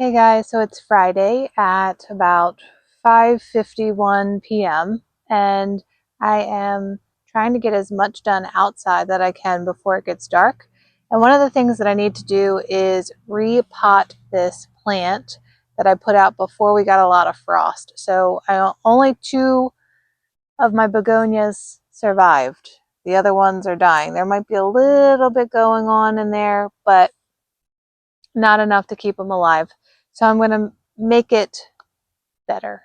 Hey guys, so it's Friday at about 5:51 p.m. and I am trying to get as much done outside that I can before it gets dark. And one of the things that I need to do is repot this plant that I put out before we got a lot of frost. So only 2 of my begonias survived. The other ones are dying. There might be a little bit going on in there, but not enough to keep them alive. So I'm going to make it better.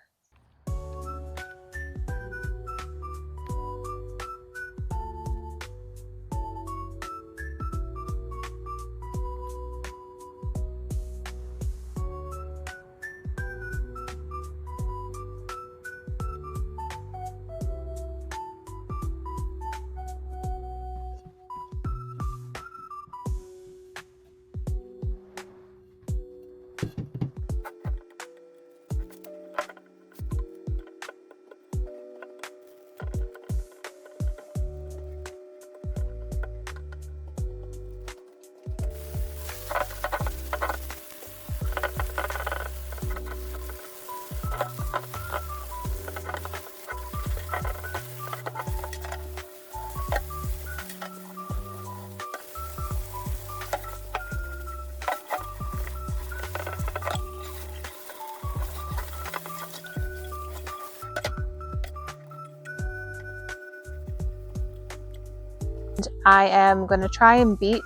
I am going to try and beat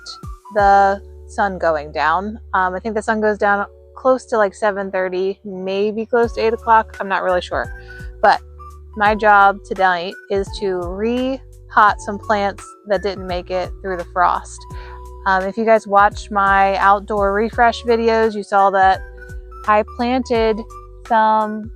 the sun going down. I think the sun goes down close to like 7:30, maybe close to 8 o'clock. I'm not really sure. But my job tonight is to repot some plants that didn't make it through the frost. If you guys watched my outdoor refresh videos, you saw that I planted some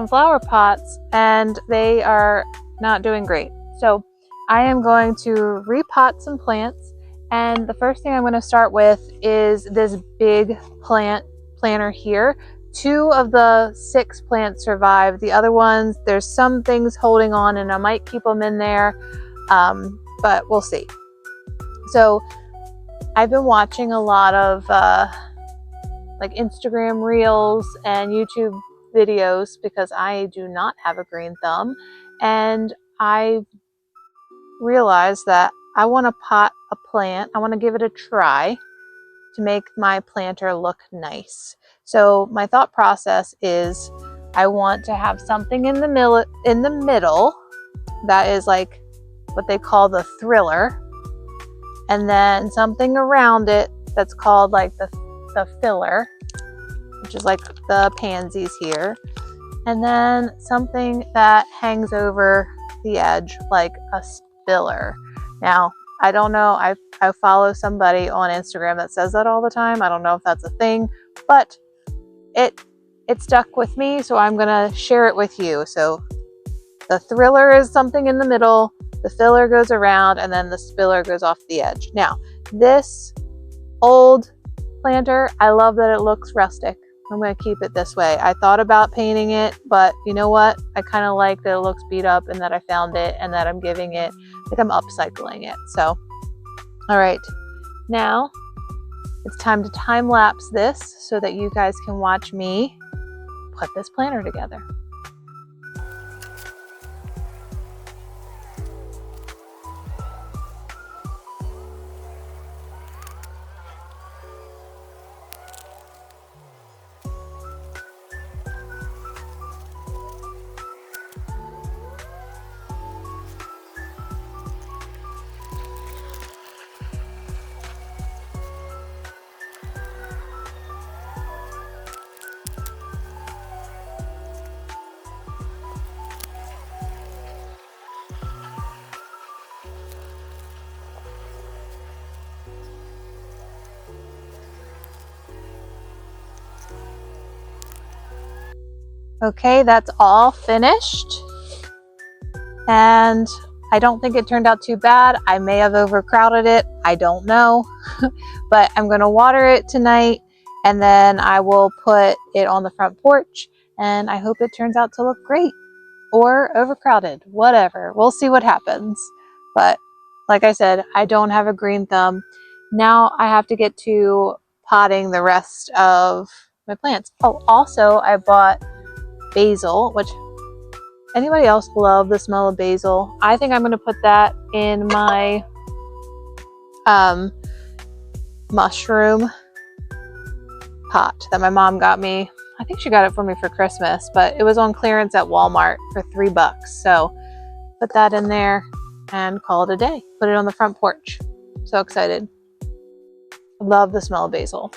flower pots and they are not doing great. So I am going to repot some plants, and the first thing I'm going to start with is this big planter here. 2 of the 6 plants survived. The other ones, there's some things holding on and I might keep them in there, but we'll see. So I've been watching a lot of like Instagram reels and YouTube videos because I do not have a green thumb, and I realized that I want to pot a plant. I want to give it a try to make my planter look nice. So my thought process is I want to have something in the middle that is like what they call the thriller, and then something around it that's called like the filler, which is like the pansies here, and then something that hangs over the edge like a filler. Now, I don't know, I follow somebody on Instagram that says that all the time. I don't know if that's a thing, but it stuck with me, so I'm gonna share it with you. So the thriller is something in the middle, the filler goes around, and then the spiller goes off the edge. Now, this old planter, I love that it looks rustic. I'm going to keep it this way. I thought about painting it, but you know what? I kind of like that it looks beat up and that I found it and that I'm giving it, like I'm upcycling it. So, all right, now it's time to time lapse this so that you guys can watch me put this planter together. Okay, that's all finished, and I don't think it turned out too bad. I may have overcrowded it, I don't know, but I'm going to water it tonight, and then I will put it on the front porch, and I hope it turns out to look great, or overcrowded, whatever. We'll see what happens. But like I said, I don't have a green thumb. Now I have to get to potting the rest of my plants. Oh, also I bought basil, which anybody else love the smell of basil? I think I'm going to put that in my mushroom pot that my mom got me. I think she got it for me for Christmas, but it was on clearance at Walmart for $3. So put that in there and call it a day. Put it on the front porch. So excited. Love the smell of basil.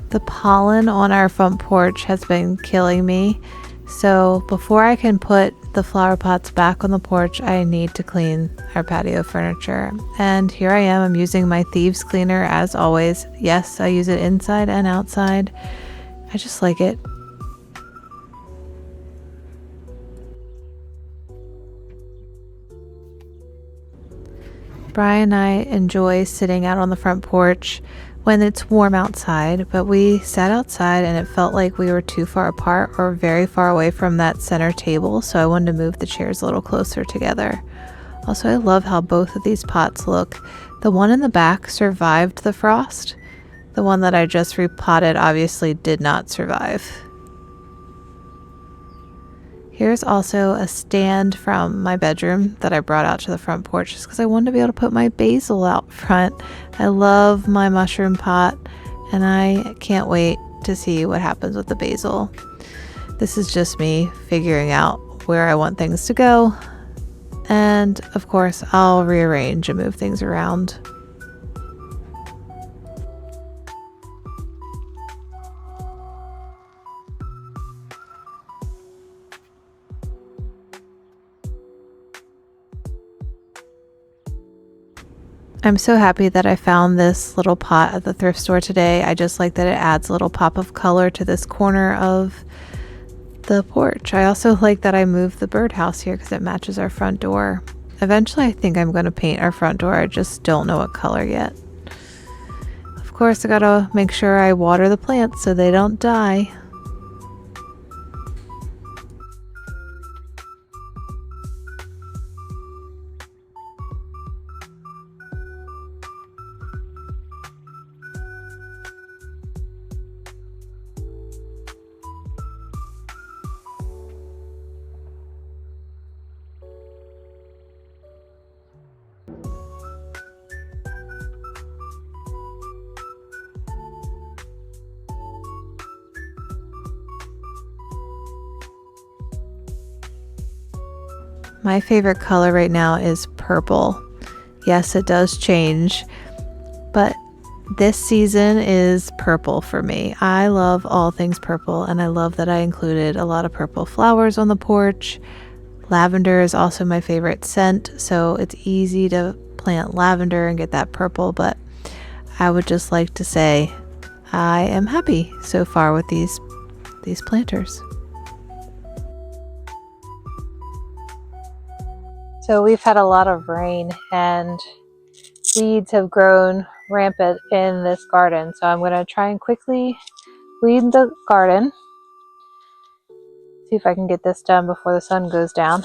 The pollen on our front porch has been killing me. So before I can put the flower pots back on the porch, I need to clean our patio furniture. And here I am, I'm using my Thieves Cleaner as always. Yes, I use it inside and outside. I just like it. Brian and I enjoy sitting out on the front porch when it's warm outside, but we sat outside and it felt like we were too far apart or very far away from that center table, so I wanted to move the chairs a little closer together. Also, I love how both of these pots look. The one in the back survived the frost. The one that I just repotted obviously did not survive. Here's also a stand from my bedroom that I brought out to the front porch just because I wanted to be able to put my basil out front. I love my mushroom pot and I can't wait to see what happens with the basil. This is just me figuring out where I want things to go. And of course, I'll rearrange and move things around. I'm so happy that I found this little pot at the thrift store today. I just like that it adds a little pop of color to this corner of the porch. I also like that I moved the birdhouse here because it matches our front door. Eventually, I think I'm going to paint our front door. I just don't know what color yet. Of course, I gotta make sure I water the plants so they don't die. My favorite color right now is purple. Yes, it does change, but this season is purple for me. I love all things purple, and I love that I included a lot of purple flowers on the porch. Lavender is also my favorite scent, so it's easy to plant lavender and get that purple, but I would just like to say I am happy so far with these planters. So we've had a lot of rain and weeds have grown rampant in this garden. So I'm going to try and quickly weed the garden. See if I can get this done before the sun goes down.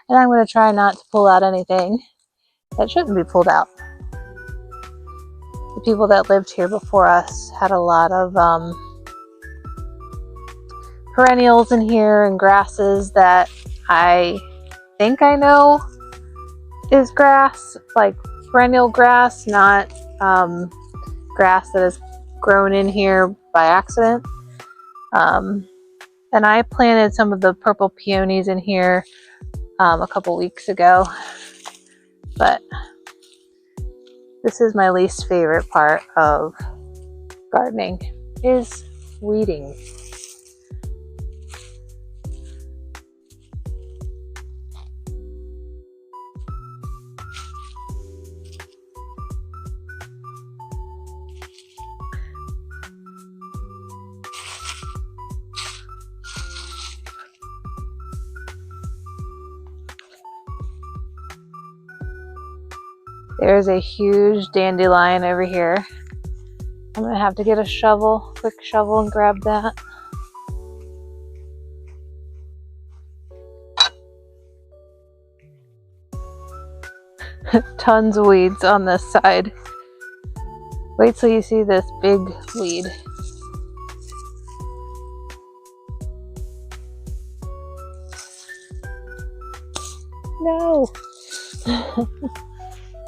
And I'm going to try not to pull out anything that shouldn't be pulled out. The people that lived here before us had a lot of perennials in here and grasses that I think I know is grass, like perennial grass, not grass that is grown in here by accident. And I planted some of the purple peonies in here a couple weeks ago, but This is my least favorite part of gardening, is weeding. There's a huge dandelion over here. I'm gonna have to get a shovel, quick shovel, and grab that. Tons of weeds on this side. Wait till you see this big weed. No!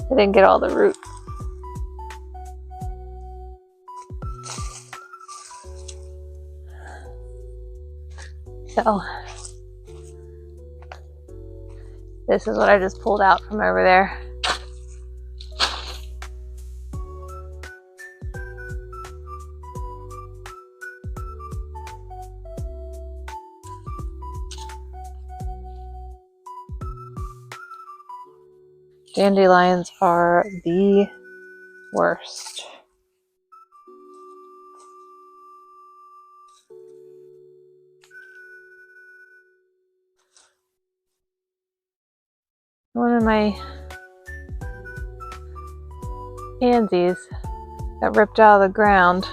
I didn't get all the root. So, this is what I just pulled out from over there. Dandelions are the worst. One of my pansies got ripped out of the ground.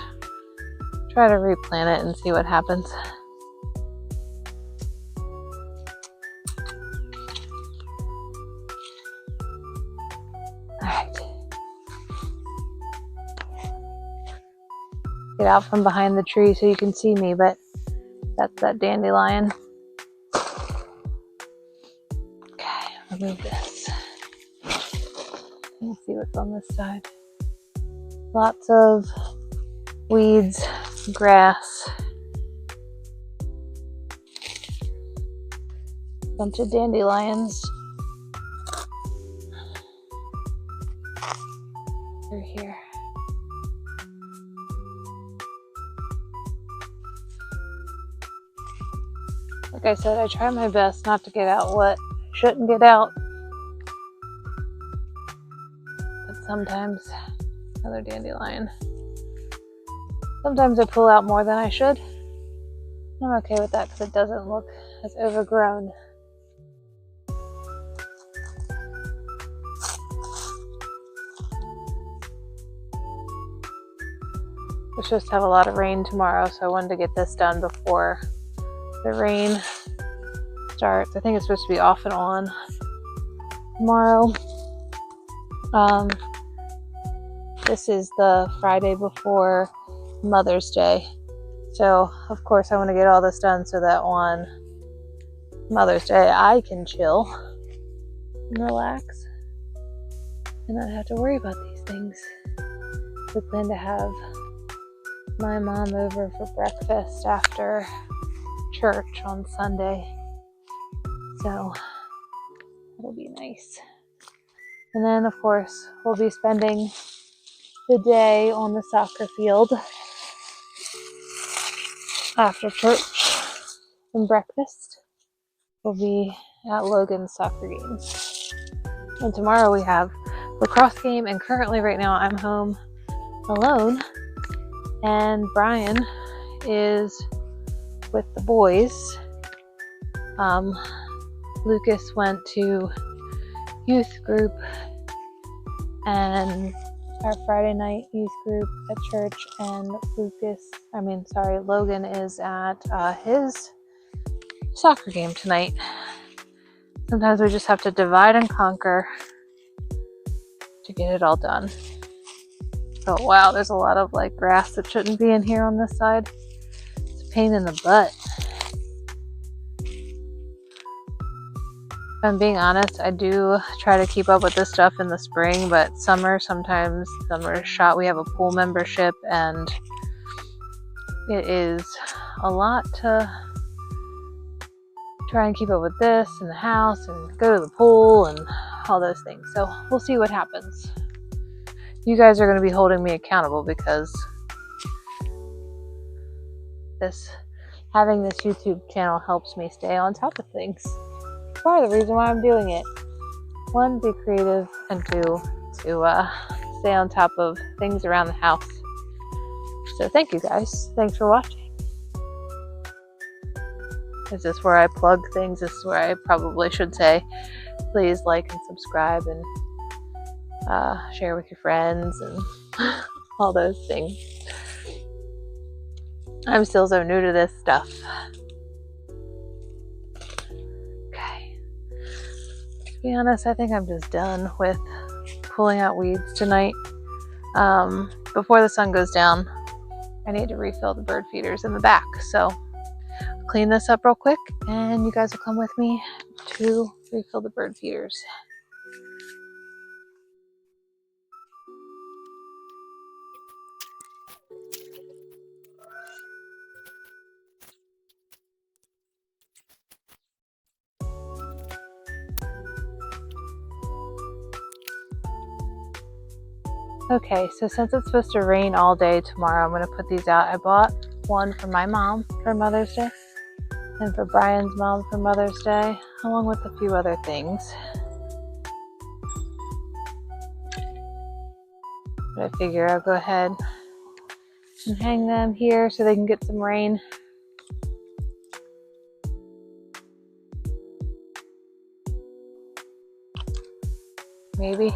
Try to replant it and see what happens. Alright. Get out from behind the tree so you can see me, but that's that dandelion. Okay, remove this. Let's see what's on this side. Lots of weeds, grass, bunch of dandelions. They're here. Like I said, I try my best not to get out what shouldn't get out. But sometimes, another dandelion. Sometimes I pull out more than I should. I'm okay with that because it doesn't look as overgrown. We're supposed to have a lot of rain tomorrow, so I wanted to get this done before the rain starts. I think it's supposed to be off and on tomorrow. This is the Friday before Mother's Day. So, of course, I want to get all this done so that on Mother's Day I can chill and relax and not have to worry about these things. We plan to have my mom over for breakfast after church on Sunday. So, that'll be nice. And then, of course, we'll be spending the day on the soccer field after church and breakfast. We'll be at Logan's soccer games. And tomorrow we have lacrosse game, and currently right now I'm home alone, and Brian is with the boys. Lucas went to youth group and our Friday night youth group at church, and Logan is at his soccer game tonight. Sometimes we just have to divide and conquer to get it all done. Oh wow, there's a lot of grass that shouldn't be in here on this side. It's a pain in the butt. If I'm being honest, I do try to keep up with this stuff in the spring, but sometimes summer is shot. We have a pool membership, and it is a lot to try and keep up with this and the house and go to the pool and all those things. So we'll see what happens. you guys are going to be holding me accountable, because having this YouTube channel helps me stay on top of things. Part of the reason why I'm doing it. One, be creative, and two, to stay on top of things around the house. So thank you guys. Thanks for watching. Is this where I plug things? This is where I probably should say, please like and subscribe and share with your friends and all those things. I'm still so new to this stuff. Okay. To be honest, I think I'm just done with pulling out weeds tonight. Before the sun goes down, I need to refill the bird feeders in the back. So I'll clean this up real quick, and you guys will come with me to refill the bird feeders. Okay, so since it's supposed to rain all day tomorrow, I'm going to put these out. I bought one for my mom for Mother's Day, and for Brian's mom for Mother's Day, along with a few other things. But I figure I'll go ahead and hang them here so they can get some rain. Maybe.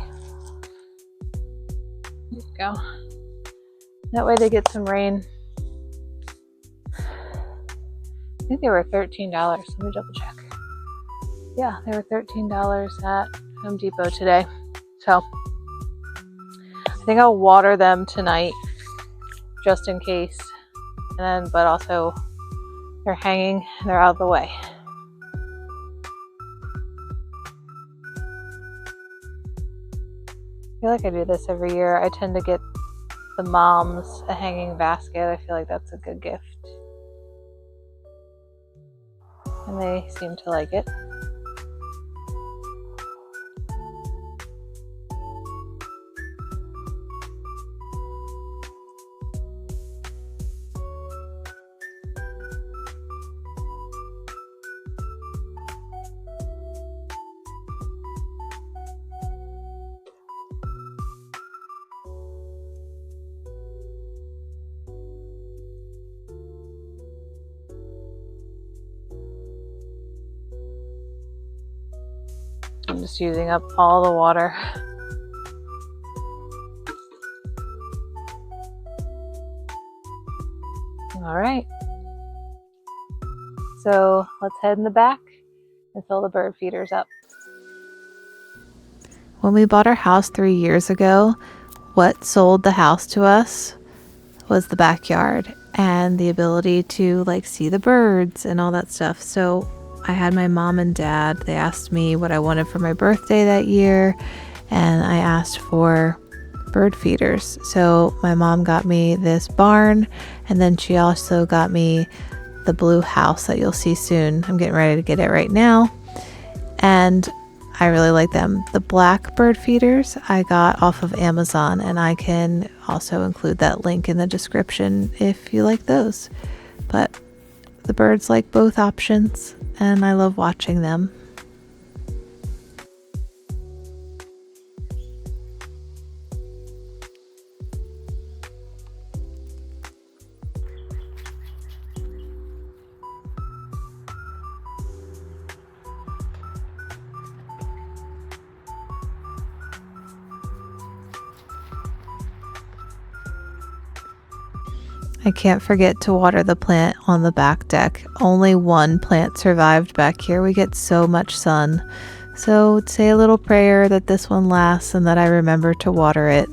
There you go. That way they get some rain. I think they were $13. Let me double check. Yeah, they were $13 at Home Depot today. So I think I'll water them tonight just in case. And then, but also they're hanging, they're out of the way. I feel like I do this every year. I tend to get the moms a hanging basket. I feel like that's a good gift. And they seem to like it. I'm just using up all the water. All right. So let's head in the back and fill the bird feeders up. When we bought our house 3 years ago, what sold the house to us was the backyard and the ability to like see the birds and all that stuff. So I had my mom and dad, they asked me what I wanted for my birthday that year, and I asked for bird feeders. So my mom got me this barn, and then she also got me the blue house that you'll see soon. I'm getting ready to get it right now, and I really like them. The black bird feeders I got off of Amazon, and I can also include that link in the description if you like those. But the birds like both options, and I love watching them. I can't forget to water the plant on the back deck. Only one plant survived back here. We get so much sun. So say a little prayer that this one lasts and that I remember to water it.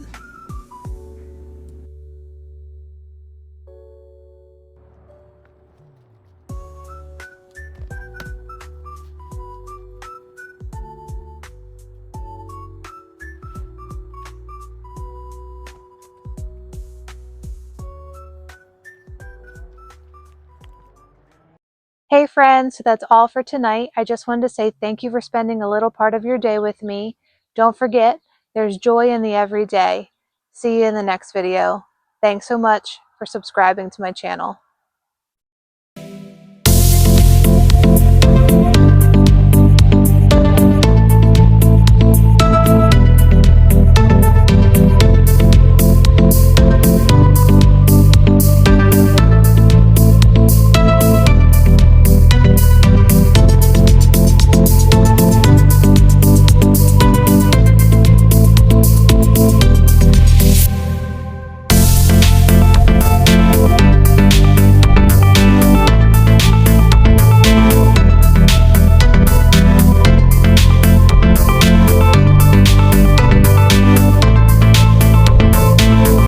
Hey friends, so that's all for tonight. I just wanted to say thank you for spending a little part of your day with me. Don't forget, there's joy in the everyday. See you in the next video. Thanks so much for subscribing to my channel.